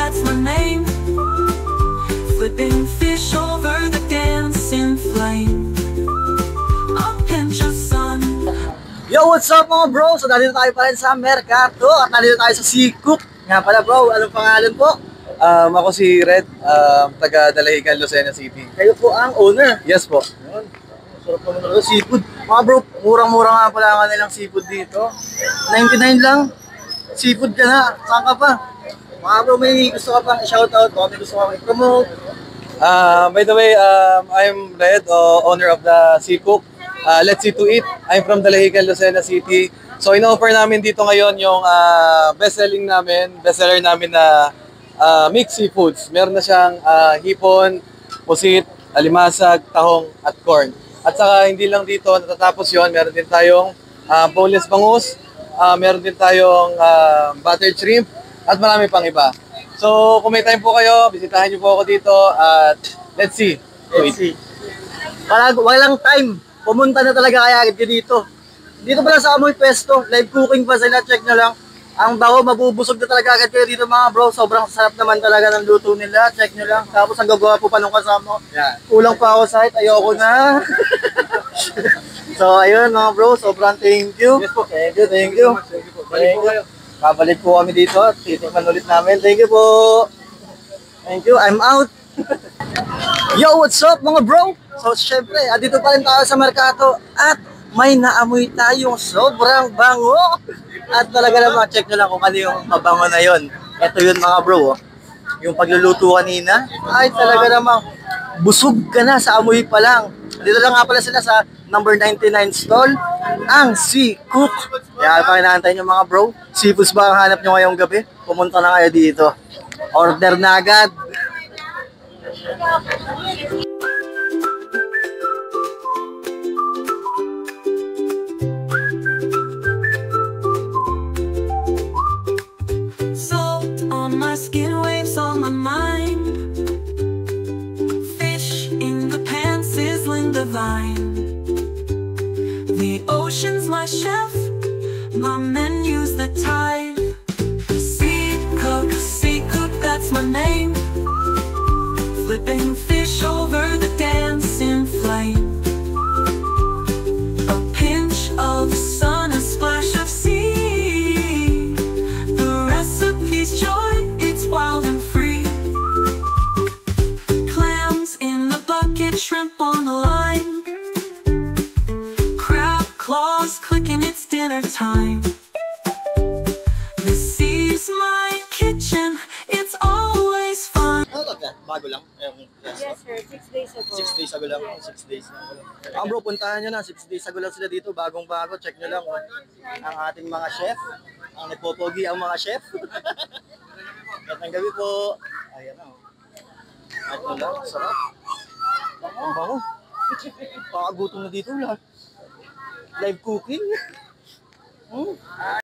that's my name. Flipping fish over the dancing flame. A pinch of sun. Yo, what's up mga bro? So nandito tayo pa rin sa Mercato at nandito tayo sa Seacook. Nga pala bro, anong pangalan po? Ako si Red, taga Dalahican, Lucena City. Kayo po ang owner. Yes po. Yun. Sarap naman talaga seafood. Mga bro, murang-mura nga pala ang kanilang seafood dito. 99 lang. Seafood ka na. Saan ka pa? Mga bro, may gusto ka pang i-shoutout o may gusto ka pang i-promote? By the way, I'm Red, owner of the Seacook. Let's See to Eat. I'm from Dalahican, Lucena City. So in-offer namin dito ngayon yung bestseller namin na mixed seafoods. Meron na siyang hipon, pusit, alimasag, tahong at corn. At saka hindi lang dito natatapos yon, meron din tayong boneless bangus, meron din tayong buttered shrimp, at marami pang iba. So kung may time po kayo, bisitahin niyo po ako dito at let's see. Walang time. Pumunta na talaga kaya agad dito. Dito pala sa Amoy Pesto, live cooking pa sila, check nyo lang. Ang baho, mabubusog na talaga agad kayo dito mga bro. Sobrang sarap naman talaga ng luto nila, check nyo lang. Tapos ang gagawa po pa nung kasama. Yeah. Kulang pa ako sa height, ayoko na. So ayun mga bro, sobrang thank you. Yes po. Thank you, thank you. Balik po kayo. Babalik po kami dito at titikman ulit namin. Thank you po. Thank you, I'm out. Yo, what's up mga bro? So syempre, dito pa rin tayo sa Mercato at may naamoy tayong sobrang bango. At talaga naman, check nyo lang kung ano yung mabango na yon. Ito yun mga bro, oh. Yung pagluluto kanina, ay talaga naman, busog ka na sa amoy pa lang. Dito lang nga pala sila sa number 99 stall, ang Seacook. Kaya pa kinaantay nyo mga bro, seafoods ba ang hanap nyo ngayong gabi? Pumunta na kayo dito. Order na agad. Salt on my skin, waves on my mind. Fish in the pan, sizzling divine. The ocean's my chef, my menu's the tide. Seacook, that's my name. Flipping fish over the dancing flame. A pinch of sun, a splash of sea. The recipe's joy, it's wild and free. Clams in the bucket, shrimp on the line. Crab claws clicking, it's dinner time. The sea's my kitchen, it's always fun. Ano to? Bago lang? Yes sir, 6 days ago. 6 days ago lang. 6 days lang. Bro, puntahan nyo na. 6 days ago lang sila dito. Bagong-bago. Check nyo lang. Oh. Ang ating mga chef. Ang nagpopogi ang mga chef. Magandang gabi po. Ayan na. Ito lang. Sarap. Ang bango. Pakagutom na dito lahat. Live cooking.